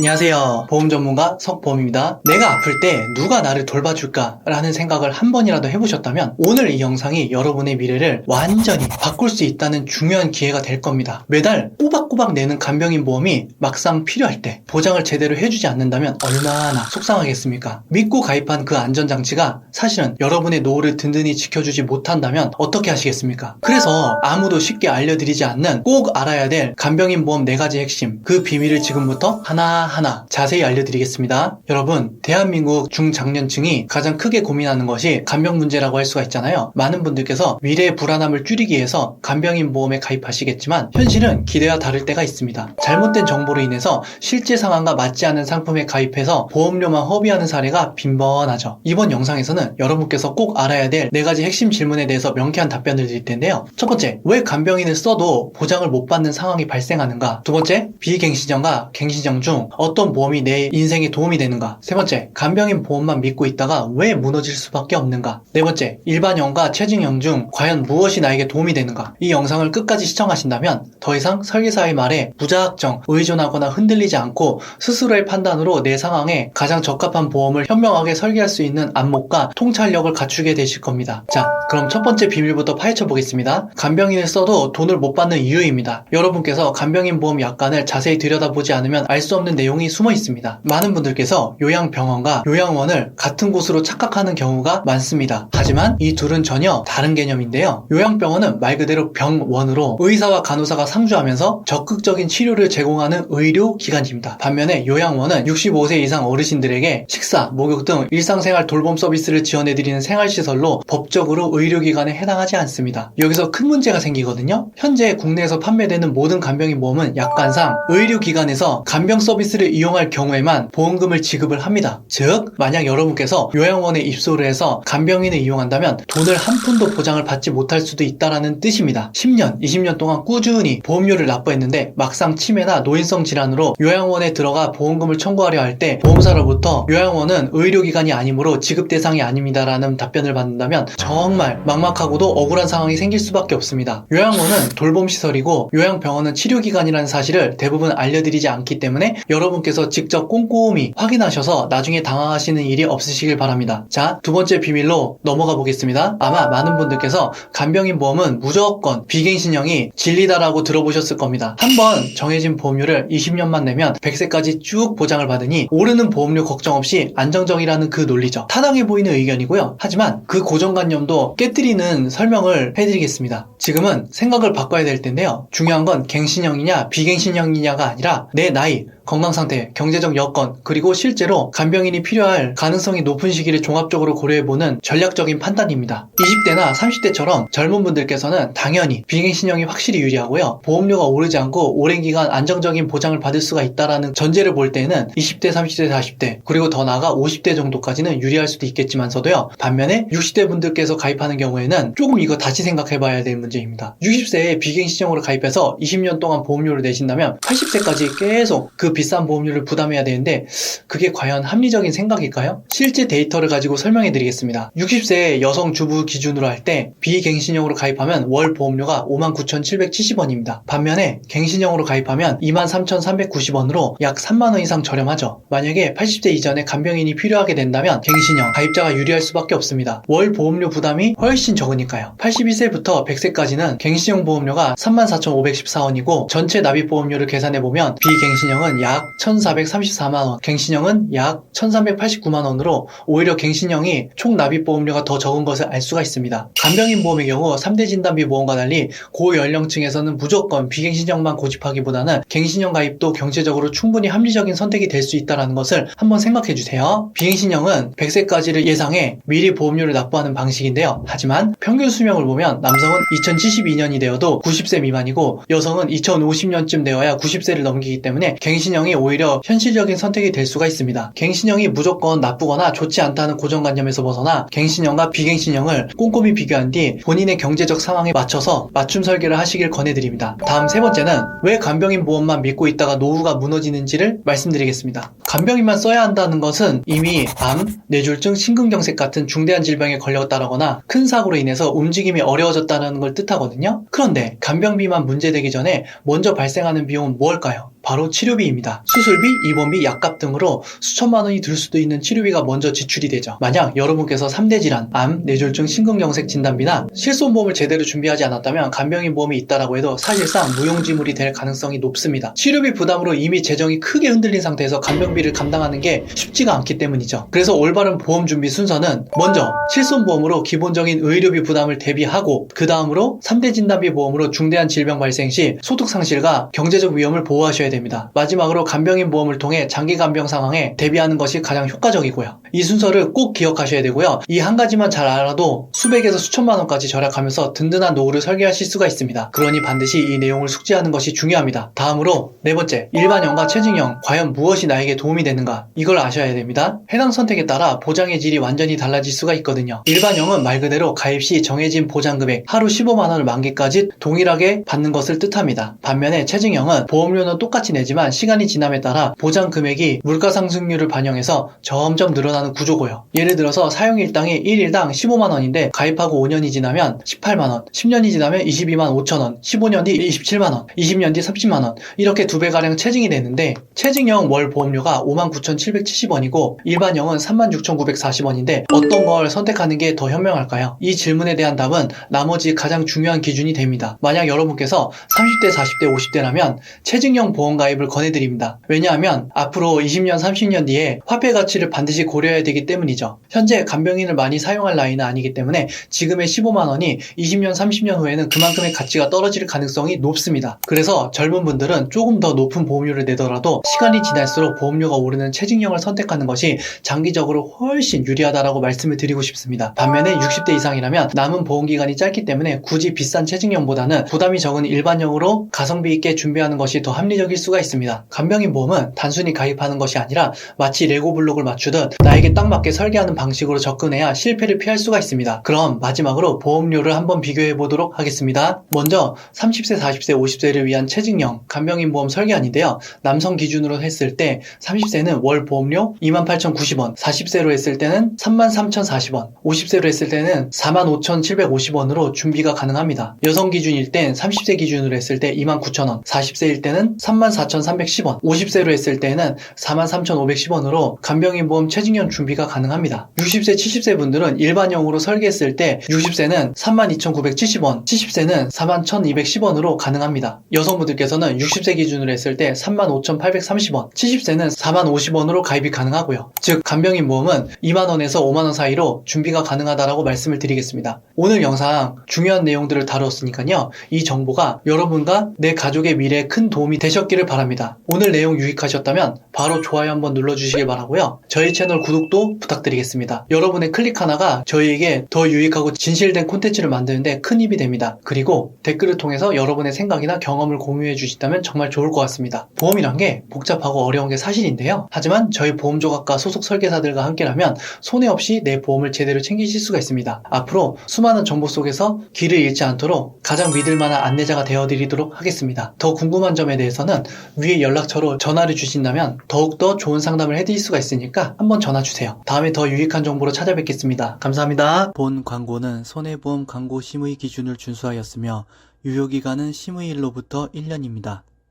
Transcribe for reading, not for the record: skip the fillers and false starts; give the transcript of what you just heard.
안녕하세요. 보험 전문가 석보험입니다. 내가 아플 때 누가 나를 돌봐줄까 라는 생각을 한 번이라도 해보셨다면 오늘 이 영상이 여러분의 미래를 완전히 바꿀 수 있다는 중요한 기회가 될 겁니다. 매달 꼬박꼬박 내는 간병인 보험이 막상 필요할 때 보장을 제대로 해주지 않는다면 얼마나 속상하겠습니까? 믿고 가입한 그 안전장치가 사실은 여러분의 노후를 든든히 지켜주지 못한다면 어떻게 하시겠습니까? 그래서 아무도 쉽게 알려드리지 않는 꼭 알아야 될 간병인 보험 4가지 핵심, 그 비밀을 지금부터 하나하나 자세히 알려드리겠습니다. 여러분, 대한민국 중장년층이 가장 크게 고민하는 것이 간병 문제라고 할 수가 있잖아요. 많은 분들께서 미래의 불안함을 줄이기 위해서 간병인 보험에 가입하시겠지만 현실은 기대와 다를 때가 있습니다. 잘못된 정보로 인해서 실제 상황과 맞지 않은 상품에 가입해서 보험료만 허비하는 사례가 빈번하죠. 이번 영상에서는 여러분께서 꼭 알아야 될 4가지 핵심 질문에 대해서 명쾌한 답변을 드릴 텐데요. 첫 번째, 왜 간병인을 써도 보장을 못 받는 상황이 발생하는가? 두 번째, 비갱신형과 갱신형 중 어떤 보험이 내 인생에 도움이 되는가? 세 번째, 간병인 보험만 믿고 있다가 왜 무너질 수밖에 없는가? 네 번째, 일반형과 체증형 중 과연 무엇이 나에게 도움이 되는가? 이 영상을 끝까지 시청하신다면 더 이상 설계사의 말에 무작정 의존하거나 흔들리지 않고 스스로의 판단으로 내 상황에 가장 적합한 보험을 현명하게 설계할 수 있는 안목과 통찰력을 갖추게 되실 겁니다. 자, 그럼 첫 번째 비밀부터 파헤쳐 보겠습니다. 간병인을 써도 돈을 못 받는 이유입니다. 여러분께서 간병인 보험 약관을 자세히 들여다보지 않으면 알 수 없는 내용이 숨어 있습니다. 많은 분들께서 요양병원과 요양원을 같은 곳으로 착각하는 경우가 많습니다. 하지만 이 둘은 전혀 다른 개념인데요. 요양병원은 말 그대로 병원으로 의사와 간호사가 상주하면서 적극적인 치료를 제공하는 의료기관입니다. 반면에 요양원은 65세 이상 어르신들에게 식사, 목욕 등 일상생활 돌봄 서비스를 지원해드리는 생활시설로 법적으로 의료기관에 해당하지 않습니다. 여기서 큰 문제가 생기거든요. 현재 국내에서 판매되는 모든 간병인 보험은 약관상 의료기관에서 간병 서비스를 이용할 경우에만 보험금을 지급을 합니다. 즉, 만약 여러분께서 요양원에 입소를 해서 간병인을 이용한다면 돈을 한 푼도 보장을 받지 못할 수도 있다는 뜻입니다. 10년, 20년 동안 꾸준히 보험료를 납부했는데 막상 치매나 노인성 질환으로 요양원에 들어가 보험금을 청구하려 할 때 보험사로부터 요양원은 의료기관이 아니므로 지급 대상이 아닙니다라는 답변을 받는다면 정말 막막하고도 억울한 상황이 생길 수밖에 없습니다. 요양원은 돌봄시설이고 요양병원은 치료기관이라는 사실을 대부분 알려드리지 않기 때문에 여러분께서 직접 꼼꼼히 확인하셔서 나중에 당황하시는 일이 없으시길 바랍니다. 자, 두 번째 비밀로 넘어가 보겠습니다. 아마 많은 분들께서 간병인 보험은 무조건 비갱신형이 진리다라고 들어보셨을 겁니다. 한번 정해진 보험료를 20년만 내면 100세까지 쭉 보장을 받으니 오르는 보험료 걱정 없이 안정적이라는 그 논리죠. 타당해 보이는 의견이고요. 하지만 그 고정관념도 깨뜨리는 설명을 해드리겠습니다. 지금은 생각을 바꿔야 될 텐데요. 중요한 건 갱신형이냐 비갱신형이냐가 아니라 내 나이, 건강상태, 경제적 여건, 그리고 실제로 간병인이 필요할 가능성이 높은 시기를 종합적으로 고려해보는 전략적인 판단입니다. 20대나 30대처럼 젊은 분들께서는 당연히 비갱신형이 확실히 유리하고요. 보험료가 오르지 않고 오랜 기간 안정적인 보장을 받을 수가 있다는 전제를 볼 때는 20대, 30대, 40대, 그리고 더 나아가 50대 정도까지는 유리할 수도 있겠지만서도요. 반면에 60대 분들께서 가입하는 경우에는 조금 이거 다시 생각해봐야 될 문제입니다. 60세에 비갱신형으로 가입해서 20년 동안 보험료를 내신다면 80세까지 계속 그 비싼 보험료를 부담해야 되는데 그게 과연 합리적인 생각일까요? 실제 데이터를 가지고 설명해 드리겠습니다. 60세 여성 주부 기준으로 할 때 비갱신형으로 가입하면 월 보험료가 59,770원입니다. 반면에 갱신형으로 가입하면 23,390원으로 약 3만원 이상 저렴하죠. 만약에 80세 이전에 간병인이 필요하게 된다면 갱신형 가입자가 유리할 수밖에 없습니다. 월 보험료 부담이 훨씬 적으니까요. 82세부터 100세까지는 갱신형 보험료가 34,514원이고 전체 납입보험료를 계산해보면 비갱신형은 약 1,434만원, 갱신형은 약 1,389만원으로 오히려 갱신형이 총 납입보험료가 더 적은 것을 알 수가 있습니다. 간병인 보험의 경우 3대 진단비 보험과 달리 고연령층에서는 무조건 비갱신형만 고집하기보다는 갱신형 가입도 경제적으로 충분히 합리적인 선택이 될 수 있다는 것을 한번 생각해주세요. 비갱신형은 100세까지를 예상해 미리 보험료를 납부하는 방식인데요. 하지만 평균 수명을 보면 남성은 2072년이 되어도 90세 미만이고 여성은 2050년쯤 되어야 90세를 넘기기 때문에 갱신형이 오히려 현실적인 선택이 될 수가 있습니다. 갱신형이 무조건 나쁘거나 좋지 않다는 고정관념에서 벗어나 갱신형과 비갱신형을 꼼꼼히 비교한 뒤 본인의 경제적 상황에 맞춰서 맞춤 설계를 하시길 권해드립니다. 다음 세 번째는 왜 간병인 보험만 믿고 있다가 노후가 무너지는지를 말씀드리겠습니다. 간병인만 써야 한다는 것은 이미 암, 뇌졸중, 심근경색 같은 중대한 질병에 걸렸다거나 큰 사고로 인해서 움직임이 어려워졌다는 걸 뜻하거든요. 그런데 간병비만 문제되기 전에 먼저 발생하는 비용은 무엇일까요? 바로 치료비입니다. 수술비, 입원비, 약값 등으로 수천만 원이 들 수도 있는 치료비가 먼저 지출이 되죠. 만약 여러분께서 3대 질환, 암, 뇌졸중, 심근경색 진단비나 실손보험을 제대로 준비하지 않았다면 간병인 보험이 있다라고 해도 사실상 무용지물이 될 가능성이 높습니다. 치료비 부담으로 이미 재정이 크게 흔들린 상태에서 간병비를 감당하는 게 쉽지가 않기 때문이죠. 그래서 올바른 보험 준비 순서는 먼저 실손보험으로 기본적인 의료비 부담을 대비하고 그 다음으로 3대 진단비 보험으로 중대한 질병 발생 시 소득 상실과 경제적 위험을 보호하셔야 됩니다. 마지막으로 간병인 보험을 통해 장기 간병 상황에 대비하는 것이 가장 효과적이고요. 이 순서를 꼭 기억하셔야 되고요. 이 한 가지만 잘 알아도 수백에서 수천만 원까지 절약하면서 든든한 노후를 설계하실 수가 있습니다. 그러니 반드시 이 내용을 숙지하는 것이 중요합니다. 다음으로 네 번째, 일반형과 체증형 과연 무엇이 나에게 도움이 되는가? 이걸 아셔야 됩니다. 해당 선택에 따라 보장의 질이 완전히 달라질 수가 있거든요. 일반형은 말 그대로 가입 시 정해진 보장금액 하루 15만 원을 만기까지 동일하게 받는 것을 뜻합니다. 반면에 체증형은 보험료는 똑같이 내지만 시간이 지남에 따라 보장 금액이 물가 상승률을 반영해서 점점 늘어나는 구조고요. 예를 들어서 사용 일당이 1일당 15만 원인데 가입하고 5년이 지나면 18만 원, 10년이 지나면 22만 5천 원, 15년 뒤 27만 원, 20년 뒤 30만 원 이렇게 2배가량 체증이 되는데 체증형 월 보험료가 59,770원이고 일반형은 36,940원인데 어떤 걸 선택하는 게 더 현명할까요? 이 질문에 대한 답은 나머지 가장 중요한 기준이 됩니다. 만약 여러분께서 30대, 40대, 50대라면 체증형 보험 가입을 권해드립니다. 왜냐하면 앞으로 20년, 30년 뒤에 화폐 가치를 반드시 고려해야 되기 때문이죠. 현재 간병인을 많이 사용할 나이는 아니기 때문에 지금의 15만 원이 20년, 30년 후에는 그만큼의 가치가 떨어질 가능성이 높습니다. 그래서 젊은 분들은 조금 더 높은 보험료를 내더라도 시간이 지날수록 보험료가 오르는 체증형을 선택하는 것이 장기적으로 훨씬 유리하다라고 말씀을 드리고 싶습니다. 반면에 60대 이상이라면 남은 보험기간이 짧기 때문에 굳이 비싼 체증형보다는 부담이 적은 일반형으로 가성비 있게 준비하는 것이 더 합리적일 수가 있습니다. 간병인 보험은 단순히 가입하는 것이 아니라 마치 레고 블록을 맞추듯 나에게 딱 맞게 설계하는 방식으로 접근해야 실패를 피할 수가 있습니다. 그럼 마지막으로 보험료를 한번 비교해 보도록 하겠습니다. 먼저 30세, 40세, 50세를 위한 체증형 간병인 보험 설계안인데요. 남성 기준으로 했을 때 30세는 월 보험료 28,090원, 40세로 했을 때는 33,040원, 50세로 했을 때는 45,750원으로 준비가 가능합니다. 여성 기준일 땐 30세 기준으로 했을 때 29,000원, 40세일 때는 34,310원, 50세로 했을 때는 43,510원으로 간병인 보험 체증형 준비가 가능합니다. 60세, 70세 분들은 일반형으로 설계했을 때 60세는 32,970원, 70세는 41,210원으로 가능합니다. 여성분들께서는 60세 기준으로 했을 때 35,830원, 70세는 40,050원으로 가입이 가능하고요. 즉 간병인 보험은 2만원에서 5만원 사이로 준비가 가능하다라고 말씀을 드리겠습니다. 오늘 영상 중요한 내용들을 다루었으니까요. 이 정보가 여러분과 내 가족의 미래에 큰 도움이 되셨기를 바랍니다. 오늘 내용 유익하셨다면 바로 좋아요 한번 눌러주시길 바라고요. 저희 채널 구독도 부탁드리겠습니다. 여러분의 클릭 하나가 저희에게 더 유익하고 진실된 콘텐츠를 만드는데 큰 힘이 됩니다. 그리고 댓글을 통해서 여러분의 생각이나 경험을 공유해 주시다면 정말 좋을 것 같습니다. 보험이란 게 복잡하고 어려운 게 사실인데요. 하지만 저희 보험조각가 소속 설계사들과 함께라면 손해 없이 내 보험을 제대로 챙기실 수가 있습니다. 앞으로 수많은 정보 속에서 길을 잃지 않도록 가장 믿을 만한 안내자가 되어드리도록 하겠습니다. 더 궁금한 점에 대해서는 위에 연락처로 전화를 주신다면 더욱더 좋은 상담을 해드릴 수가 있으니까 한번 전화 주세요. 다음에 더 유익한 정보로 찾아뵙겠습니다. 감사합니다. 본 광고는 손해보험 광고 심의 기준을 준수하였으며 유효기간은 심의일로부터 1년입니다.